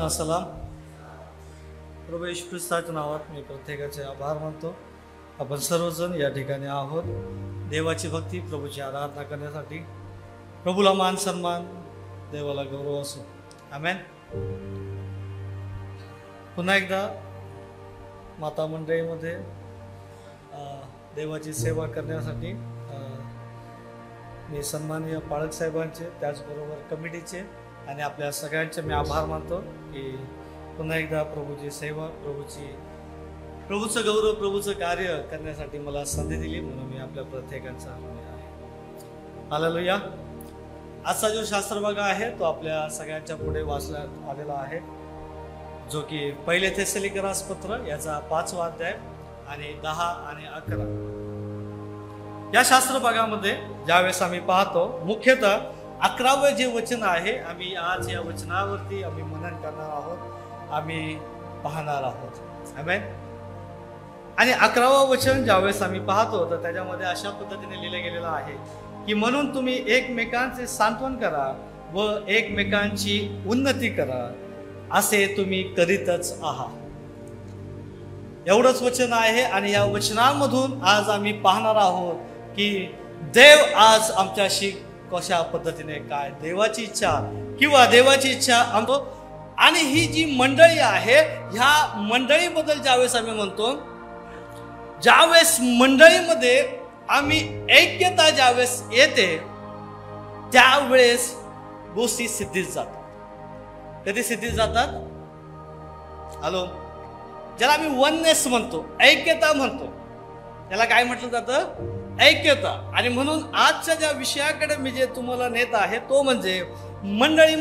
सर्वांना सलाम. प्रभू येशू ख्रिस्ताच्या नावात मी प्रत्येकाचे आभार मानतो. आपण सर्वजण या ठिकाणी आहोत देवाची भक्ती, प्रभूची आराधना करण्यासाठी. प्रभूला मान सन्मान, देवाला गौरव असो. आमेन. पुन्हा एकदा माता मंडळीमध्ये देवाची सेवा करण्यासाठी मी सन्माननीय पाळक साहेबांचे, त्याचबरोबर कमिटीचे आणि आपल्या सगळ्यांचे मी आभार मानतो की पुन्हा एकदा प्रभूची सेवा, प्रभूचं गौरव, प्रभूचं कार्य करण्यासाठी मला संधी दिली, म्हणून मी आपल्या प्रत्येकाचा आहे. हालेलुया. आजचा जो शास्त्रभाग आहे तो आपल्या सगळ्यांच्या पुढे वाचण्यात आलेला आहे, जो की पहिले थेसलोनिकरास पत्र याचा 5वा अध्याय आणि 10 आणि 11. या शास्त्रभागामध्ये ज्यावेळेस आम्ही पाहतो, मुख्यतः 11वे जे वचन आहे, आम्ही आज या वचनावरती आम्ही मनन करणार आहोत, आम्ही पाहणार आहोत. आमेन. आणि 11वं वचन ज्यावेळेस आम्ही पाहतो तर त्याच्यामध्ये अशा पद्धतीने लिहिलं गेलेलं आहे की म्हणून तुम्ही एकमेकांचे सांत्वन करा व एकमेकांची उन्नती करा, असे तुम्ही करीतच आहात. एवढंच वचन आहे. आणि या वचनांमधून आज आम्ही पाहणार आहोत की देव आज आमच्याशी कशा पद्धतीने, काय देवाची इच्छा किंवा देवाची इच्छा आमतो. आणि ही जी मंडळी आहे, ह्या मंडळीबद्दल ज्यावेळेस आम्ही म्हणतो, ज्यावेळेस मंडळीमध्ये आम्ही ऐक्यता ज्यावेळेस येते त्यावेळेस गोष्टी सिद्धीत जातात. कधी सिद्धीत जातात? हॅलो. ज्याला आम्ही वननेस म्हणतो, ऐक्यता म्हणतो, त्याला काय म्हटलं जातं? ऐक्यता. आणि म्हणून आजच्या ज्या विषयाकडे मी जे तुम्हाला नेत आहे तो म्हणजे मंडळी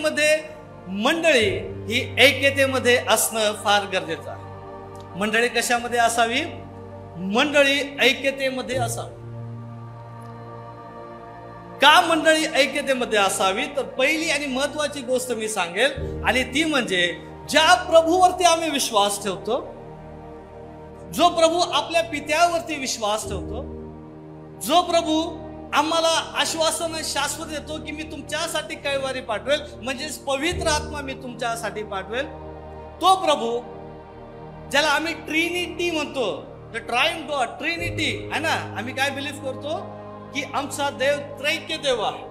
ही ऐक्यतेमध्ये असणं फार गरजेचं आहे. मंडळी कशामध्ये असावी? मंडळी ऐक्यतेमध्ये असावी. का मंडळी ऐक्यतेमध्ये असावी? तर पहिली आणि महत्वाची गोष्ट मी सांगेल, आणि ती म्हणजे ज्या प्रभूवरती आम्ही विश्वास ठेवतो, जो प्रभू आपल्या पित्यावरती विश्वास ठेवतो, जो प्रभू आम्हाला आश्वासन शाश्वत देतो की मी तुमच्यासाठी कैवारी पाठवेल, म्हणजेच पवित्र आत्मा मी तुमच्यासाठी पाठवेल, तो प्रभू ज्याला आम्ही ट्रिनिटी म्हणतो, द ट्रायम्फ गॉड, ट्रिनिटी आहे ना. आम्ही काय बिलीव्ह करतो की आमचा देव त्रैक्य देव आहे,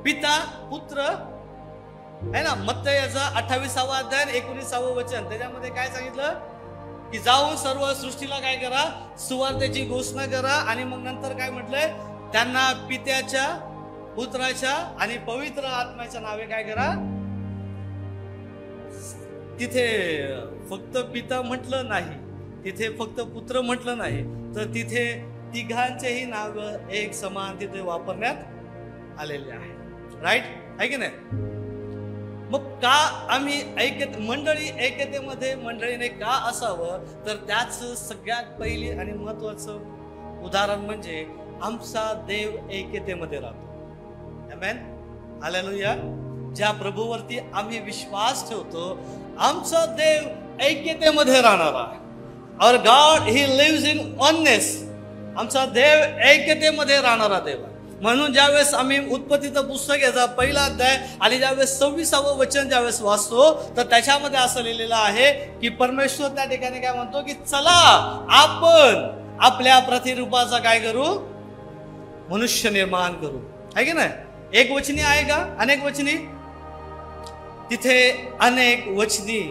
पिता, पुत्र आहे ना. मत्तई याचा 28वा अध्याय 19वे वचन, त्याच्यामध्ये काय सांगितलं की जाऊन सर्व सृष्टीला काय करा? सुवार्तेची घोषणा करा. आणि मग नंतर काय म्हटलंय? त्यांना पित्याच्या, पुत्राच्या आणि पवित्र आत्म्याच्या नावे काय करा? तिथे फक्त पिता म्हटलं नाही, तिथे फक्त पुत्र म्हटलं नाही, तर तिथे तिघांचेही नाव एक समान तिथे वापरण्यात आलेले आहे. राईट आहे की नाही? मग का आम्ही मंडळी ऐक्यतेमध्ये मंडळीने का असावं? तर त्याच सगळ्यात पहिली आणि महत्वाचं उदाहरण म्हणजे आमचा देव ऐक्यतेमध्ये राहतो. आमेन. हालेलुया. ज्या प्रभूवरती आम्ही विश्वास ठेवतो, आमचा देव ऐक्यतेमध्ये राहणारा. Our God he lives in oneness. आमचा देव ऐक्यतेमध्ये राहणारा देव. म्हणून ज्यावेळेस आम्ही उत्पत्तीचं पुस्तक याचा 1ला अध्याय आणि ज्यावेळेस 26वे वचन ज्यावेळेस वाचतो, तर त्याच्यामध्ये असं लिहिलेलं आहे की परमेश्वर त्या ठिकाणी काय म्हणतो की चला आपण आपल्या प्रतिरूपाचा काय करू? मनुष्य निर्माण करू. आहे की नाही? एक वचनी आहे का? अनेक वचनी? तिथे अनेक वचनी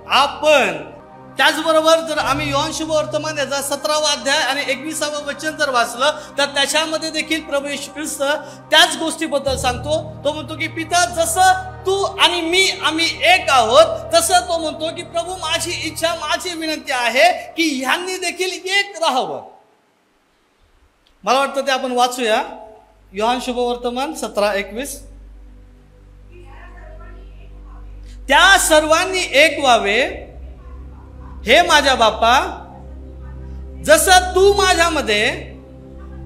आपण. त्याचबरोबर जर आम्ही योहान शुभवर्तमान याचा 17वा अध्याय आणि 21वे वचन जर वाचलं, तर त्याच्यामध्ये देखील प्रभू येशू ख्रिस्त त्याच गोष्टीबद्दल सांगतो. तो म्हणतो की पिता, जसं तू आणि मी आम्ही एक आहोत, तसं तो म्हणतो की प्रभू माझी इच्छा, माझी विनंती आहे की ह्यांनी देखील एक राहावं. मला वाटतं ते आपण वाचूया. योहान शुभवर्तमान 17:21. त्या सर्वांनी एक व्हावे, हे माझ्या बापा, जसं तू माझ्यामध्ये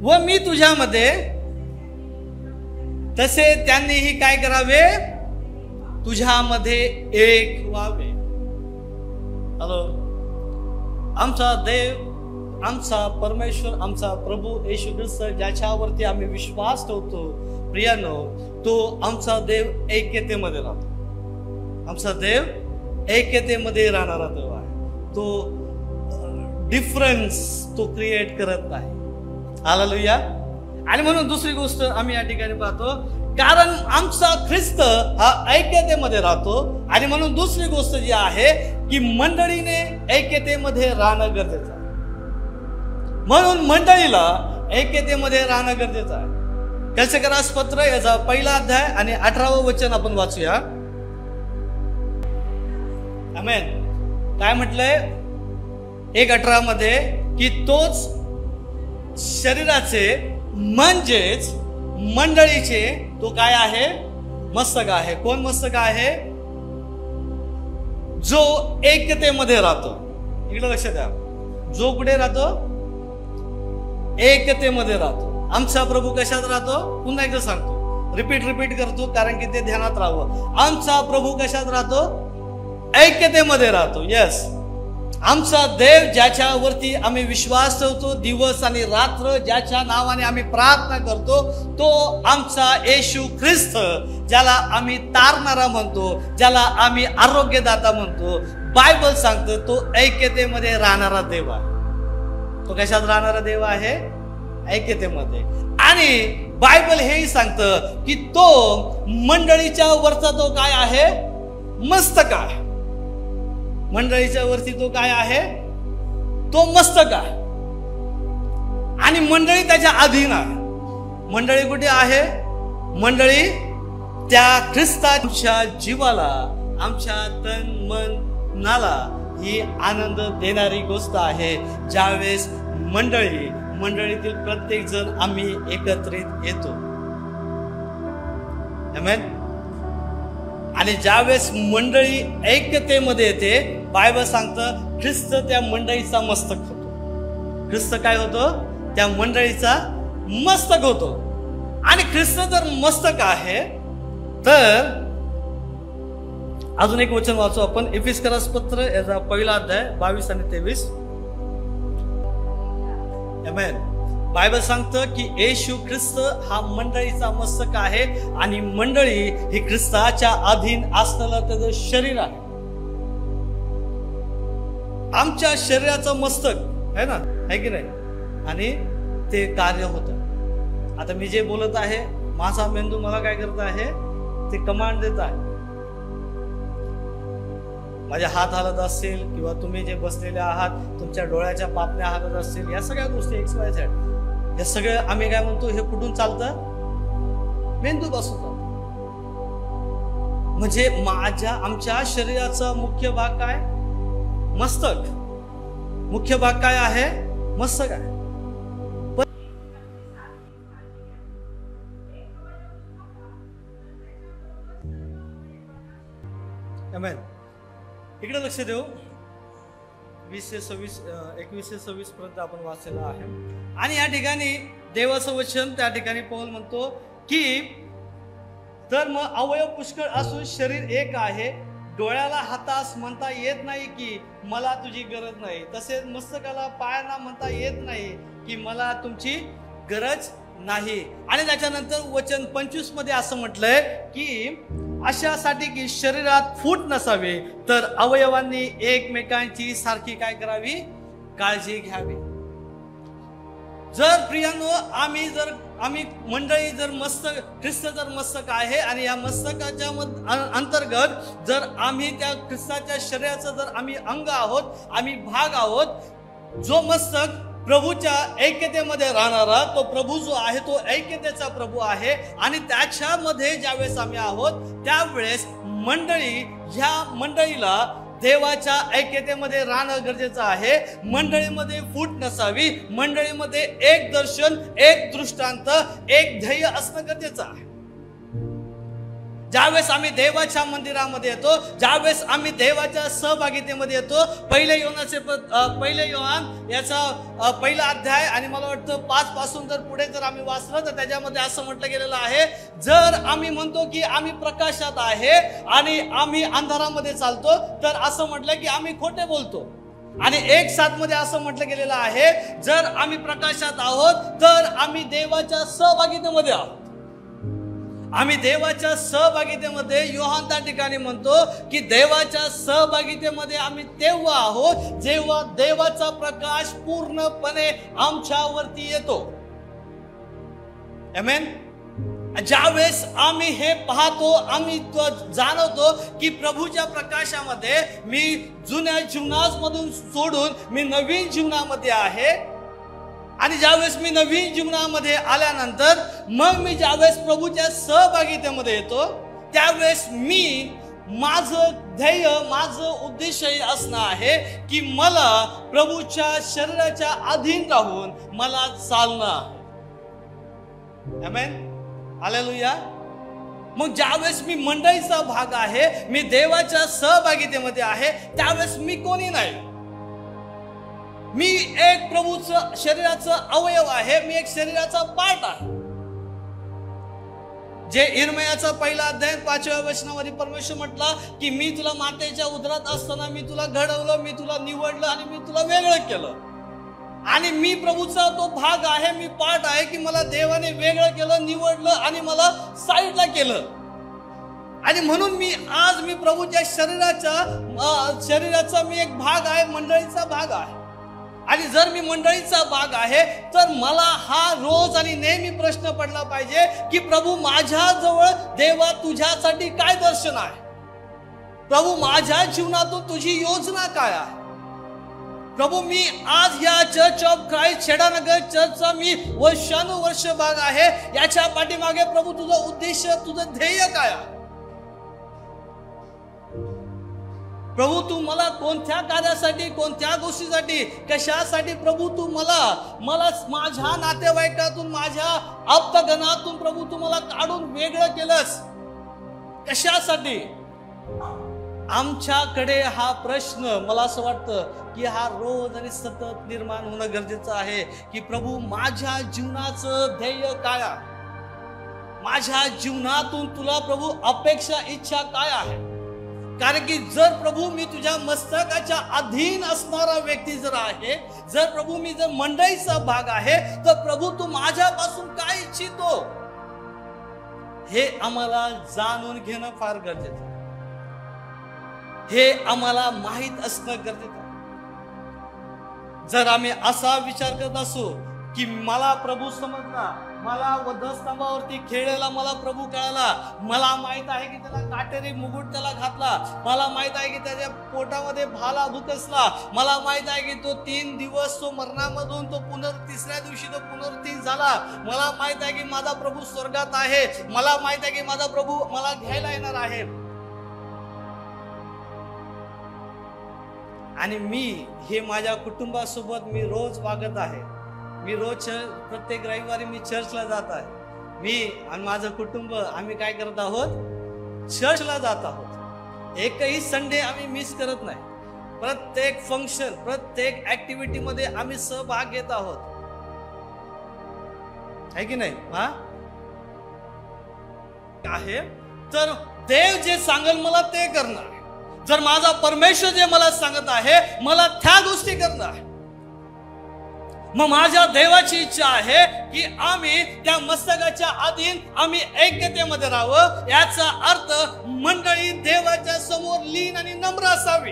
व मी तुझ्यामध्ये, तसे त्यांनीही काय करावे? तुझ्यामध्ये एक व्हावे. हॅलो. आमचा देव, आमचा परमेश्वर, आमचा प्रभू येशू ख्रिस्त ज्याच्यावरती आम्ही विश्वास ठेवतो, प्रियानो, तो आमचा देव ऐक्यतेमध्ये राहतो. आमचा देव ऐक्यतेमध्ये राहणारा देव आहे. तो डिफरन्स तो क्रिएट करत नाही. हालेलुया. आणि म्हणून दुसरी गोष्ट आम्ही या ठिकाणी पाहतो, कारण आमचा ख्रिस्त हा ऐक्यतेमध्ये राहतो. आणि म्हणून दुसरी गोष्ट जी आहे की मंडळीने ऐक्यतेमध्ये राहणं गरजेचं आहे. म्हणून मंडळीला ऐक्यतेमध्ये राहणं गरजेचं आहे. कलशकरास पत्र याचा 1 अध्याय आणि 18 वचन आपण वाचूया. आमेन. काय म्हटलंय 1:18 मध्ये की तोच शरीराचे म्हणजेच मंडळीचे तो काय आहे? मस्तक आहे. कोण मस्तक आहे? जो ऐक्यतेमध्ये राहतो. इकडे लक्ष द्या. जो कुठे राहतो? ऐक्यतेमध्ये राहतो. आमचा प्रभू कशात राहतो? पुन्हा एकदा सांगतो, रिपीट करतो कारण की ते ध्यानात राहावं. आमचा प्रभू कशात राहतो? ऐक्यतेमध्ये राहतो. यस. आमचा देव ज्याच्यावरती आम्ही विश्वास ठेवतो, दिवस आणि रात्र ज्याच्या नावाने आम्ही प्रार्थना करतो, तो आमचा येशू ख्रिस्त, ज्याला आम्ही तारणारा म्हणतो, ज्याला आम्ही आरोग्यदाता म्हणतो. बायबल सांगतो तो ऐक्यतेमध्ये राहणारा देव आहे. तो कशात राहणारा देव आहे? ऐक्यतेमध्ये. आणि बायबल हेही सांगतं की तो मंडळीच्या वरचा तो काय आहे? मस्तक आहे. मंडळीच्या वरती तो काय आहे? तो मस्तक आहे. आणि मंडळी त्याच्या अधीन आहे. मंडळी कुठे आहे? मंडळी त्या ख्रिस्ताच्या जीवाला, आमच्या तन मनाला ही आनंद देणारी गोष्ट आहे. ज्यावेळेस मंडळीतील प्रत्येक जण आम्ही एकत्रित येतो. आमेन. आणि ज्यावेळेस मंडळी ऐक्यतेमध्ये येते, बायबल सांगतं ख्रिस्त त्या मंडळीचा मस्तक होतो. ख्रिस्त काय होतो? त्या मंडळीचा मस्तक होतो. आणि ख्रिस्त जर मस्तक आहे तर अजून एक वचन वाचू आपण. एफिसकरास पत्र याचा 1 अध्याय 22 आणि 23. आमेन. बायबल सांगतं की येशू ख्रिस्त हा मंडळीचा मस्तक आहे. आणि मंडळी ही ख्रिस्ताच्या अधीन असलेलं त्याचं शरीर आहे. आमच्या शरीराचं मस्तक आहे ना, आहे की नाही? आणि ते कार्य होतं. आता मी जे बोलत आहे, माझा मेंदू मला काय करत आहे? ते कमांड देत आहे. माझे हात हालत असतील किंवा तुम्ही जे बसलेले आहात, तुमच्या डोळ्याच्या पापण्या हालत असतील, या सगळ्या गोष्टी XYZ, हे सगळे आम्ही काय म्हणतो? हे कुठून चालतं? मेंदू पासून चालतं. म्हणजे आमच्या शरीराचा मुख्य भाग काय? मस्तक. मुख्य भाग काय आहे? मस्तक आहे. आमेन. इकडे लक्ष देऊ. 21-26 पर्यंत आपण वाचलेलं आहे. आणि या ठिकाणी देवाचं वचन त्या ठिकाणी पौल म्हणतो की तर मग अवयव पुष्कळ असून शरीर एक आहे. डोळ्याला हातास म्हणता येत नाही की मला तुझी गरज नाही, तसेच मस्तकाला पायांना म्हणता येत नाही की मला तुमची गरज नाही. आणि त्याच्यानंतर वचन 25 मध्ये असं म्हटलंय की अशासाठी की शरीरात फूट नसावे, तर अवयवांनी एकमेकांची सारखी काय करावी? काळजी घ्यावी. जर प्रियांनो आम्ही मंडळी जर मस्तक, ख्रिस्त जर मस्तक आहे आणि या मस्तकाच्या अंतर्गत जर आम्ही त्या ख्रिस्ताच्या शरीराचं जर आम्ही अंग आहोत, आम्ही भाग आहोत, जो मस्तक प्रभूच्या ऐक्यतेमध्ये राहणारा तो प्रभू जो आहे तो ऐक्यतेचा प्रभू आहे. आणि त्याच्यामध्ये ज्यावेळेस आम्ही आहोत त्यावेळेस ह्या मंडळीला देवाच्या ऐक्यतेमध्ये राहणं गरजेचं आहे. मंडळीमध्ये फूट नसावी. मंडळीमध्ये एक दर्शन, एक दृष्टांत, एक ध्येय असणं गरजेचं आहे. ज्यावेळेस आम्ही देवाच्या मंदिरामध्ये येतो, ज्यावेळेस आम्ही देवाच्या सहभागितेमध्ये येतो, पहिले योहान याचा 1 अध्याय आणि मला वाटतं 5 पासून जर पुढे जर आम्ही वाचलं तर त्याच्यामध्ये असं म्हटलं गेलेलं आहे, जर आम्ही म्हणतो की आम्ही प्रकाशात आहे आणि आम्ही अंधारामध्ये चालतो तर असं म्हटलं की आम्ही खोटे बोलतो. आणि 1:7 मध्ये असं म्हटलं गेलेलं आहे, जर आम्ही प्रकाशात आहोत तर आम्ही देवाच्या सहभागितेमध्ये आहोत. आम्ही देवाच्या सहभागितेमध्ये, योहान त्या ठिकाणी म्हणतो की देवाच्या सहभागितेमध्ये आम्ही तेव्हा आहोत जेव्हा देवाचा प्रकाश पूर्णपणे आमच्यावरती येतो. आमेन. ज्यावेळेस आम्ही हे पाहतो, आम्ही जाणवतो की प्रभूच्या प्रकाशामध्ये मी जुन्या जीवनामधून सोडून मी नवीन जीवनामध्ये आहे. आणि ज्यावेळेस मी नवीन जीवनामध्ये आल्यानंतर मग मी ज्यावेळेस प्रभूच्या सहभागितेमध्ये येतो, त्यावेळेस मी माझं ध्येय, माझं उद्देश असणं आहे की मला प्रभूच्या शरीराच्या अधीन राहून मला चालणं आहे. आमेन. हालेलुया. मग ज्यावेळेस मी मंडळीचा भाग आहे, मी देवाच्या सहभागितेमध्ये आहे, त्यावेळेस मी कोणी नाही. मी एक प्रभूचं शरीराचा अवयव आहे, मी एक शरीराचा पार्ट आहे. जे इर्मियाचा पहिला अध्याय 5व्या वचनामध्ये परमेश्वर म्हटला की मी तुला मातेच्या उदरात असताना मी तुला घडवलं, मी तुला निवडलं आणि मी तुला वेगळं केलं. आणि मी प्रभूचा तो भाग आहे, मी पार्ट आहे की मला देवाने वेगळं केलं, निवडलं आणि मला साईडला केलं. आणि म्हणून मी आज मी प्रभूच्या शरीराचा मी एक भाग आहे, मंडळीचा भाग आहे. आणि जर मी मंडळीचा भाग आहे तर मला हा रोज आणि नेहमी प्रश्न पडला पाहिजे की प्रभू माझ्याजवळ देवा तुझ्यासाठी काय दर्शन आहे. प्रभू माझ्या जीवनातून तुझी योजना काय आहे. प्रभू मी आज या चर्च ऑफ क्राइस्ट छेडानगर चर्चचा मी वर्षानुवर्ष भाग आहे. याच्या पाठीमागे प्रभू तुझा उद्देश, तुझं ध्येय काय आहे. प्रभू तू मला कोणत्या कार्यासाठी, कोणत्या गोष्टीसाठी, कशासाठी प्रभू तू मला माझ्या नातेवाईकातून, माझ्या आप्तगणातून प्रभू तू मला काढून वेगळं केलंस, कशासाठी. आमच्याकडे हा प्रश्न मला असं वाटतं की हा रोज आणि सतत निर्माण होणं गरजेचं आहे की प्रभू माझ्या जीवनाचं ध्येय काय आहे. माझ्या जीवनातून तुला प्रभू अपेक्षा, इच्छा काय आहे. कारण की जर प्रभू मी तुझ्या मस्तकाच्या अधीन असणारा व्यक्ती जर आहे, जर प्रभू मी जर मंडळीचा भाग आहे, तर प्रभू तू माझ्यापासून काय इच्छितो हे आम्हाला जाणून घेणं फार गरजेचं आहे. हे आम्हाला माहित असणं गरजेचं आहे. जर आम्ही असा विचार करत असू की मला प्रभू समजला, मला वधस्तंभावरती खेळलेला मला प्रभू कळाला, मला माहित आहे की त्याला काटेरी मुकुट त्याला घातला, मला माहित आहे की त्याच्या पोटामध्ये भाला भुकसला, मला माहित आहे की तो 3 दिवस तो मरणामधून तो तिसऱ्या दिवशी तो पुनरुत्थान झाला, मला माहित आहे की माझा प्रभू स्वर्गात आहे, मला माहित आहे की माझा प्रभू मला घ्यायला येणार आहे. आणि मी हे माझ्या कुटुंबासोबत मी रोज वागत आहे. मी रोज प्रत्येक रविवारी मी चर्चला जात आहे. मी आणि माझं कुटुंब आम्ही काय करत आहोत, चर्चला जात आहोत. एकही संडे आम्ही मिस करत नाही. प्रत्येक फंक्शन, प्रत्येक ऍक्टिव्हिटी मध्ये आम्ही सहभाग घेत आहोत, आहे की नाही. आहे तर देव जे सांगेल मला ते करणार. जर माझा परमेश्वर जे मला सांगत आहे मला त्या गोष्टी करणार. मग माझ्या देवाची इच्छा आहे की आम्ही त्या मस्तकाच्या अधीन आम्ही ऐक्यतेमध्ये राहावं. याचा अर्थ मंडळी देवाच्या समोर लीन आणि नम्र असावी,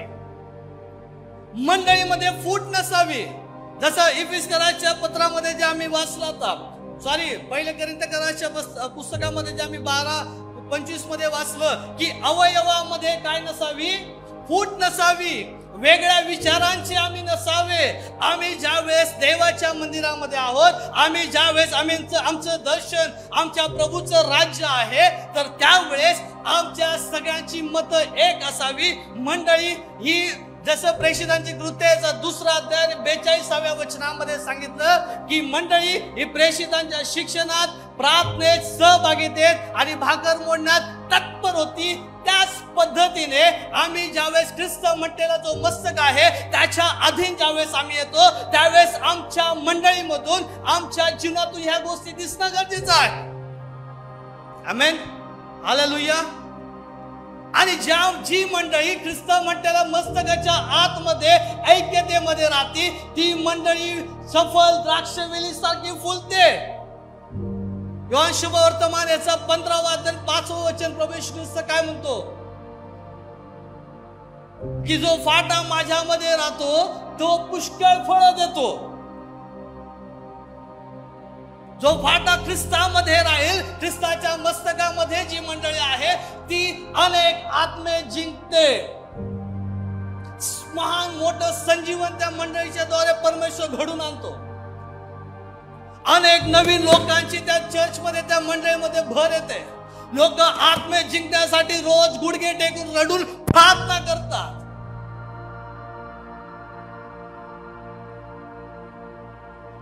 मंडळीमध्ये फूट नसावी. जसं इफिसकराच्या पत्रामध्ये जे आम्ही वाचला होता, पहिल्या कोरिंथकराच्या पुस्तकामध्ये जे आम्ही 12:25 मध्ये वाचलं की अवयवामध्ये काय नसावी, फूट नसावी, वेगळ्या विचारांचे आम्ही नसावे. आम्ही ज्यावेळेस देवाच्या मंदिरामध्ये आहोत, आम्ही ज्यावेळेस आमचं दर्शन आमच्या प्रभूचं राज्य आहे, तर त्यावेळेस आमच्या सगळ्यांची मतं एक असावी. मंडळी ही जसं प्रेषितांची कृत्याचा 2रा अध्याय 42व्या वचनामध्ये सांगितलं की मंडळी ही प्रेषितांच्या शिक्षणात, प्रार्थनेत, सहभागितेत आणि भाकर मोडण्यात तत्पर होती. त्याच पद्धतीने आम्ही ज्यावेळेस ख्रिस्त म्हटलेला जो मस्तक आहे त्याच्या अधीन ज्यावेळेस आम्ही येतो, त्यावेळेस आमच्या मंडळीमधून, आमच्या जीवनातून ह्या गोष्टी दिसणं गरजेचं आहे. आमेन. हालेलुया. आणि जी मंडळी ख्रिस्त म्हटलेल्या मस्तकाच्या आतमध्ये ऐक्यतेमध्ये राहते, ती मंडळी सफल द्राक्षवेली सारखी फुलते. योहान शुभवर्तमान याचा 15वा अध्याय 5वं वचन प्रभू येशू ख्रिस्त काय म्हणतो की जो फाटा माझ्यामध्ये राहतो तो पुष्कळ फळ देतो. जो फाटा ख्रिस्तामध्ये राहील, ख्रिस्ताच्या मस्तकामध्ये जी मंडळी आहे ती अनेक आत्मे जिंकते. महान मोठं संजीवन त्या मंडळीच्या द्वारे परमेश्वर घडून आणतो. अनेक नवीन लोकांची त्या चर्चमध्ये त्या मंडळीमध्ये भर येते. लोक आत्मे जिंकण्यासाठी रोज गुडघे टेकून रडून प्रार्थना करतात.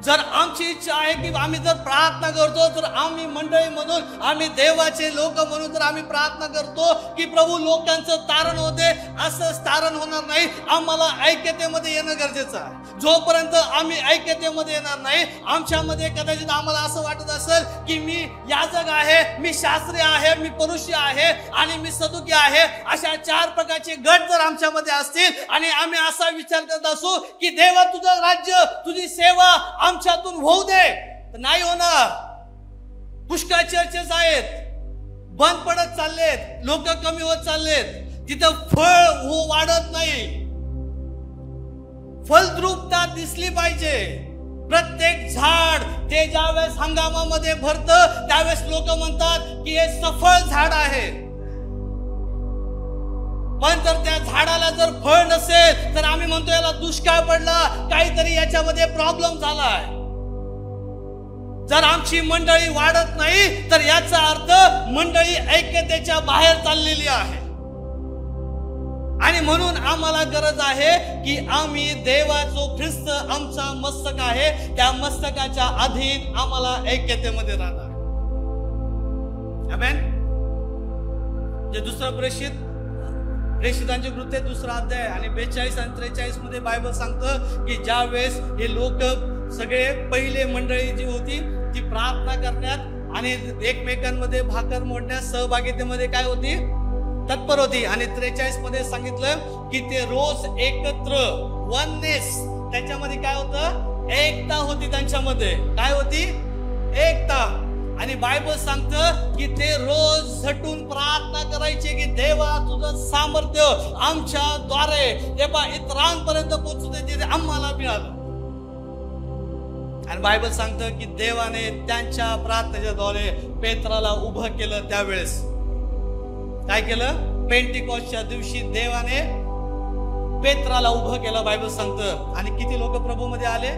जर आमची इच्छा आहे की आम्ही जर प्रार्थना करतो तर आम्ही मंडळी म्हणून, आम्ही देवाचे लोक म्हणून जर आम्ही प्रार्थना करतो की प्रभू लोकांचं तारण होते, असं तारण होणार नाही. आम्हाला ऐक्यतेमध्ये येणं गरजेचं आहे. जोपर्यंत आम्ही ऐक्यतेमध्ये येणार नाही, आमच्यामध्ये कदाचित आम्हाला असं वाटत असेल की मी याजक आहे, मी शास्त्री आहे, मी परुषी आहे आणि मी सदुकी आहे, अशा 4 प्रकारचे गट जर आमच्यामध्ये असतील आणि आम्ही असा विचार करत असू की देवा तुझं राज्य, तुझी सेवा आमच्यातून होऊ दे, तर नाही होणार. पुष्कळ चर्चेस आहेत, बंद पडत चाललेत, लोक कमी होत चाललेत, तिथं फळ वाढत नाही. फलद्रुपता दिसली पाहिजे. प्रत्येक झाड ते ज्यावेळेस हंगामामध्ये भरतं त्यावेळेस लोक म्हणतात की हे सफळ झाड आहे. पण जर त्या झाडाला जर फळ नसेल तर आम्ही म्हणतो याला दुष्काळ पडला, काहीतरी याच्यामध्ये प्रॉब्लेम झालाय. जर आमची मंडळी वाढत नाही तर याचा अर्थ मंडळी ऐक्यतेच्या बाहेर चाललेली आहे. आणि म्हणून आम्हाला गरज आहे की आम्ही देवाचो ख्रिस्त आमचा मस्तक आहे, त्या मस्तकाच्या अधीन आम्हाला ऐक्यतेमध्ये राहणार. आमेन. जे दुसरं प्रेषितांचे कृत्य 2 अध्याय आणि 42 आणि 43 मध्ये बायबल सांगतं की ज्या वेळेस हे लोक सगळे पहिले मंडळी जी होती ती प्रार्थना करण्यात आणि एकमेकांमध्ये भाकर मोडण्यात सहभागितेमध्ये काय होती, तत्पर होती. आणि 43 मध्ये सांगितलं की ते रोज एकत्र, वननेस, त्याच्यामध्ये काय होतं, एकता होती. त्यांच्यामध्ये काय होती, एकता. आणि बायबल सांगतं की ते रोज झटून प्रार्थना करायचे की देवा तुझं सामर्थ्य आमच्या द्वारे देवा इतरांपर्यंत पोहोचू दे जे आम्हाला मिळालं. आणि बायबल सांगतं की देवाने त्यांच्या प्रार्थनेच्या द्वारे पेत्राला उभं केलं. त्यावेळेस काय केलं, पेंटिकॉस्टच्या दिवशी देवाने पेत्राला उभं केलं. बायबल सांगतं. आणि किती लोक प्रभू मध्ये आले,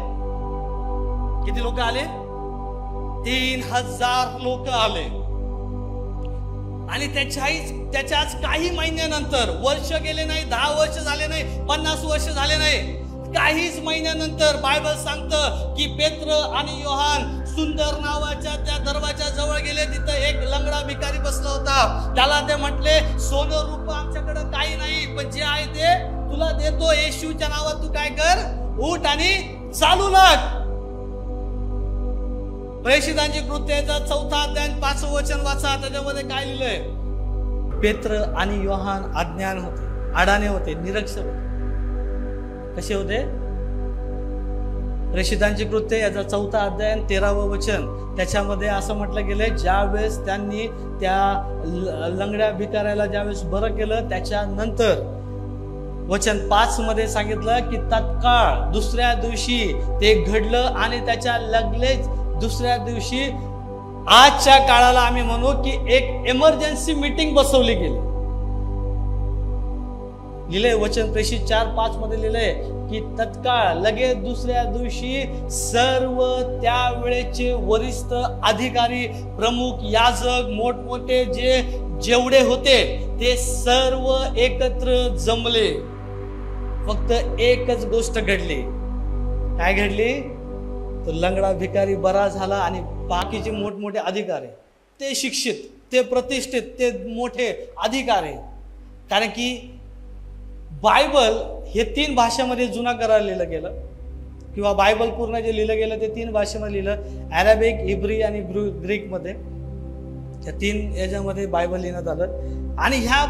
किती लोक आले, 3000 लोक आले. आणि त्याच्याच काही महिन्यानंतर, वर्ष गेले नाही, 10 वर्ष झाले नाही, 50 वर्ष झाले नाही, काहीच महिन्यानंतर बायबल सांगतं की पेत्र आणि योहान सुंदर नावाच्या त्या दरवाजा जवळ गेले. तिथं एक लंगडा भिकारी बसला होता. त्याला ते म्हटले, सोनं रूप आमच्याकडे काही नाही, पण जे आहे ते तुला देतो. येशूच्या नावात तू काय कर, उठ आणि चालू लाग. प्रेषितांची कृत्याचा 4 अध्याय 5वं वचन वाचा. त्याच्यामध्ये काय लिहिलंय, पेत्र आणि योहान अज्ञान होते, अडाणे होते, निरक्षर होते. कसे होते, प्रेषितांची कृत्य याचा 4 अध्याय 13वं वचन. त्याच्यामध्ये असं म्हटलं गेलंय, ज्या वेळेस त्यांनी त्या लंगड्या भिकाऱ्याला ज्यावेळेस बरं केलं त्याच्यानंतर वचन 5 मध्ये सांगितलं की तत्काळ दुसऱ्या दिवशी ते घडलं. आणि त्याच्या लगेच दुसऱ्या दिवशी आजच्या काळाला आम्ही म्हणू की एक इमर्जन्सी मीटिंग बसवली गेली. लिहिलंय वचन प्रेषित 4:5 मध्ये लिहिलंय की तत्काळ लगेच दुसऱ्या दिवशी सर्व त्यावेळेचे वरिष्ठ अधिकारी, प्रमुख याजक, मोठमोठे जेवढे होते ते सर्व एकत्र जमले. फक्त एकच गोष्ट घडली. काय घडली, तो लंगडा भिकारी बरा झाला आणि बाकीचे मोठमोठे अधिकारी, ते शिक्षित, ते प्रतिष्ठित, ते मोठे अधिकारी. कारण की बायबल हे 3 भाषांमध्ये जुना करार लिहिलं गेलं, किंवा बायबल पूर्ण जे लिहिलं गेलं ते 3 भाषेमध्ये लिहिलं, अरेबिक, इब्री आणि ग्रीक मध्ये. या 3 याच्यामध्ये बायबल लिहिण्यात आलं. आणि ह्या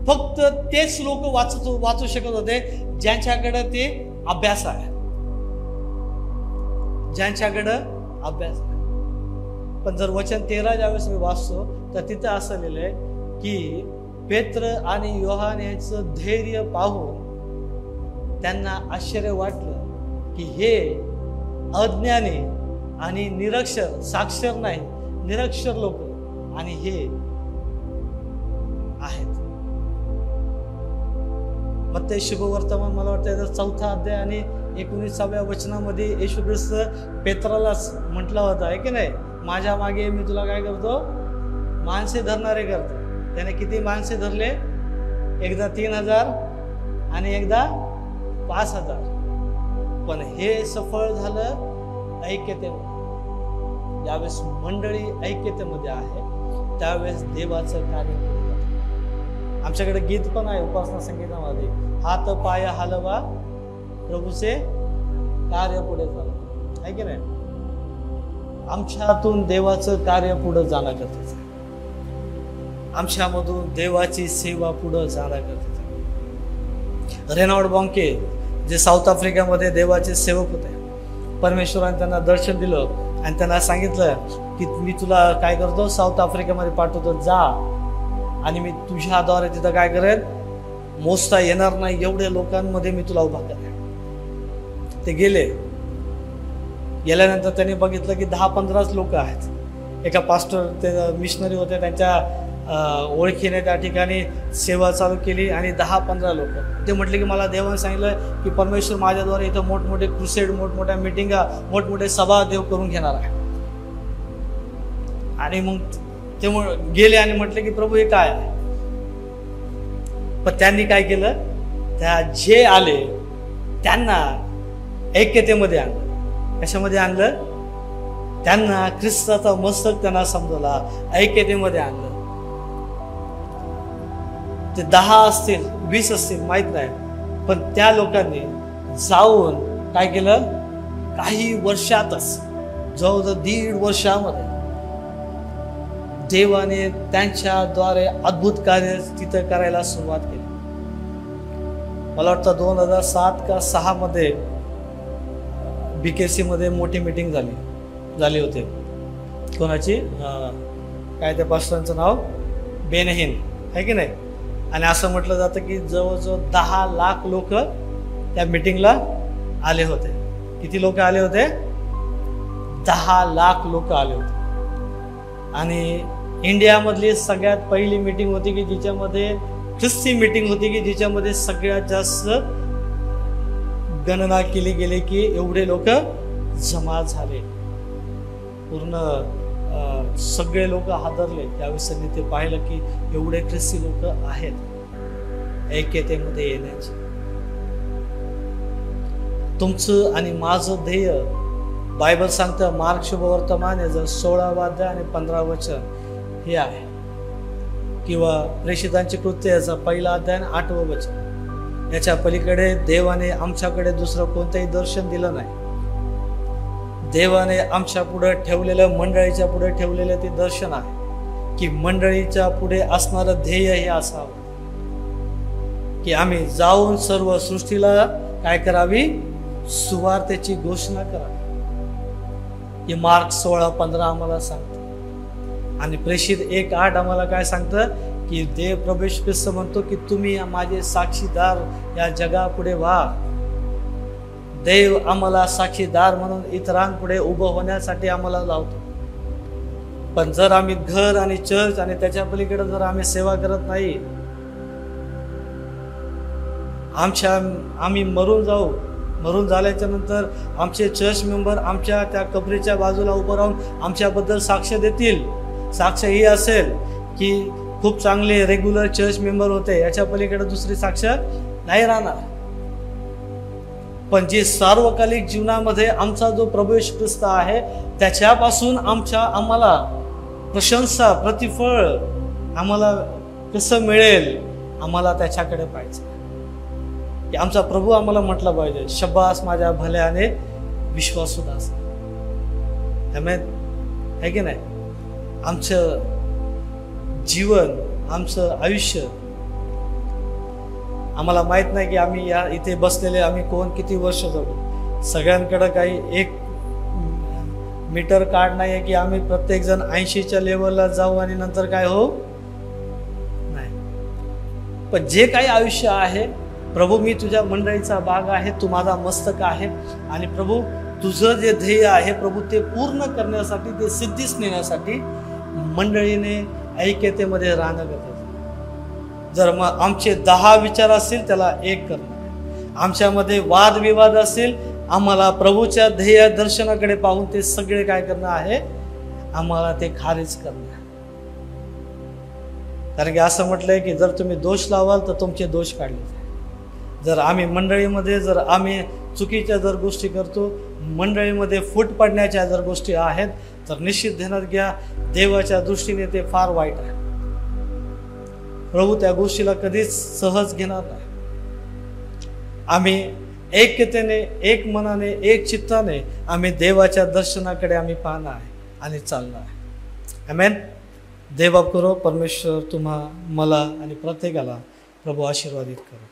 फक्त तेच लोक वाचू शकत होते ज्यांच्याकडे ते अभ्यास आहे, ज्यांच्याकडे अभ्यास आहे. पण जर वचन 13 ज्यावेळेस मी वाचतो तर तिथं असं लिहिलंय की पेत्र आणि योहान यांचं धैर्य पाहून त्यांना आश्चर्य वाटलं की हे अज्ञानी आणि निरक्षर, साक्षर नाही, निरक्षर लोक आणि हे आहेत. मग ते शुभवर्तमान मला वाटतं 4 अध्याय आणि 19व्या वचनामध्ये येशू ख्रिस्त पेत्रालाच म्हटलं होतं आहे की नाही, माझ्या मागे मी तुला काय करतो, माणसे धरणारे करतो. त्याने किती माणसे धरले? एकदा 3000 आणि एकदा 5000. पण हे सफळ झालं ऐक्यतेमध्ये. ज्यावेळेस मंडळी ऐक्यतेमध्ये आहे त्यावेळेस देवाचं कार्य पुढे जातं. आमच्याकडे गीत पण आहे उपासना संगीतामध्ये, हात पाय हलवा प्रभूचे कार्य पुढे चालतं, आहे की नाही. आमच्यातून देवाचं कार्य पुढे जाणं गरजेचं आहे. आमच्यामधून देवाची सेवा पुढे जाणं गरजेचं आहे. रेनॉल्ड बॉन्के जे साऊथ आफ्रिकेमध्ये देवाचे सेवक होते, परमेश्वराने त्यांना दर्शन दिलं आणि त्यांना सांगितलं की मी तुला काय करतो, साऊथ आफ्रिकेमध्ये पाठवतो, जा आणि मी तुझ्याद्वारे तिथं काय करेन, मोजता येणार नाही एवढ्या लोकांमध्ये मी तुला उभा करेन. ते गेल्यानंतर त्यांनी बघितलं की 10-15 लोक आहेत. एका पास्टर ते मिशनरी होते, त्यांच्या ओळखीने त्या ठिकाणी सेवा चालू केली आणि 10-15 लोक. ते म्हटले की मला देवाने सांगितलं की परमेश्वर माझ्याद्वारे इथं मोठमोठे क्रुसेड, मोठमोठ्या मिटिंगा, मोठमोठे सभा देव करून घेणार आहे. आणि मग ते गेले आणि म्हटले की प्रभू हे काय आहे. पण त्यांनी काय केलं, त्या जे आले त्यांना ऐक्यतेमध्ये आणलं. कशामध्ये आणलं? त्यांना ख्रिस्ताचा मस्तक त्यांना समजला, ऐक्यतेमध्ये आणलं. ते 10 असतील 20 असतील माहित नाही, पण त्या लोकांनी जाऊन काय केलं, काही वर्षातच, जवळजवळ 1.5 वर्षामध्ये देवाने त्यांच्याद्वारे अद्भुत कार्य तिथं करायला सुरुवात केली. मला वाटतं 2007 का 6 मध्ये BKC मध्ये मोठी मीटिंग झाली होती. कोणाची? काय त्या पास्टरांचं नाव? बेनहीन, आहे की नाही. आणि असं म्हटलं जातं की जवळजवळ 10 लाख लोक त्या मीटिंगला आले होते. किती लोक आले होते? 10 लाख लोक आले होते. आणि इंडियामधली सगळ्यात पहिली मीटिंग होती की जिच्यामध्ये ख्रिस्ती मीटिंग होती की जिच्यामध्ये सगळ्यात जास्त गणना केली गेली की एवढे लोक जमा झाले. पूर्ण सगळे लोक हादरले. त्यावेळेस त्यांनी ते पाहिलं की एवढे ख्रिस्ती लोक आहेत ऐक्यतेमध्ये येण्याचे. तुमचं आणि माझं ध्येय बायबल सांगतं, मार्क शुभवर्तमान याचं 16वा अध्याय आणि 15 वचन हे आहे, किंवा प्रेषितांची कृत्य याचा 1 अध्याय आणि 8वं वचन. याच्या पलीकडे देवाने आमच्याकडे दुसरं कोणतंही दर्शन दिलं नाही. देवाने आमच्या पुढे ठेवलेलं, मंडळीच्या पुढे ठेवलेलं ते दर्शन आहे की मंडळीच्या पुढे असणारं ध्येय हे असावं की आम्ही जाऊन सर्व सृष्टीला काय करावी, सुवार्तेची घोषणा करावी. हे मार्क 16:15 आम्हाला सांगतं. आणि प्रेषित 1:8 आम्हाला काय सांगतं की देव प्रभू येशू ख्रिस्त म्हणतो की तुम्ही माझे साक्षीदार या जगापुढे व्हा. देव आम्हाला साक्षीदार म्हणून इतरांपुढे उभं होण्यासाठी आम्हाला लावतो. पण जर आम्ही घर आणि चर्च आणि त्याच्या पलीकडे जर आम्ही सेवा करत नाही, आम्ही मरून जाऊ. मरून झाल्याच्या नंतर आमचे चर्च मेंबर आमच्या त्या कबरीच्या बाजूला उभं राहून आमच्याबद्दल साक्ष देतील. साक्ष ही असेल की खूप चांगले रेग्युलर चर्च मेंबर होते, याच्या पलीकडे दुसरी साक्ष नाही राहणार. पण जे सार्वकालिक जीवनामध्ये आमचा जो प्रभू येशू ख्रिस्त आहे त्याच्यापासून आम्हाला प्रशंसा, प्रतिफळ आम्हाला कसं मिळेल, आम्हाला त्याच्याकडे पाहिजे. की आमचा प्रभू आम्हाला म्हटलं पाहिजे, शब्बास माझ्या भल्याने विश्वासू दास. आहे की नाही. आमचं जीवन, आमचं आयुष्य, आम्हाला माहित नाही की आम्ही या इथे बसलेले आम्ही कोण किती वर्ष जगू. सगळ्यांकडे काही एक मीटर कार्ड नाही आहे की आम्ही प्रत्येक जण 80च्या लेवलला जाऊ आणि नंतर काय हो नाही. पण जे काही आयुष्य आहे, प्रभू मी तुझ्या मंडळीचा भाग आहे, तू माझा मस्तक आहे आणि प्रभू तुझं जे ध्येय आहे प्रभू ते पूर्ण करण्यासाठी, ते सिद्धीस नेण्यासाठी मंडळीने ऐक्यतेमध्ये राहणं गरजेचं. जर मग आमचे 10 विचार असतील त्याला एक करणं, आमच्यामध्ये वादविवाद असेल आम्हाला प्रभूच्या ध्येय दर्शनाकडे पाहून ते सगळे काय करणं आहे, आम्हाला ते खारिज करणं. कारण की असं म्हटलंय की जर तुम्ही दोष लावाल तर तुमचे दोष काढले जाईल. जर आम्ही मंडळीमध्ये जर आम्ही चुकीच्या जर गोष्टी करतो, मंडळीमध्ये फूट पडण्याच्या जर गोष्टी आहेत तर निश्चित ध्यानात घ्या, देवाच्या दृष्टीने ते फार वाईट आहे. प्रभू त्या गोष्टीला कधीच सहज घेणार नाही. आम्ही ऐक्यतेने, एक मनाने, एक चित्ताने आम्ही देवाच्या दर्शनाकडे आम्ही पाहणार आहे आणि चालणार आहे. आमेन. देव करो, परमेश्वर तुम्हा, मला आणि प्रत्येकाला प्रभू आशीर्वादित करो.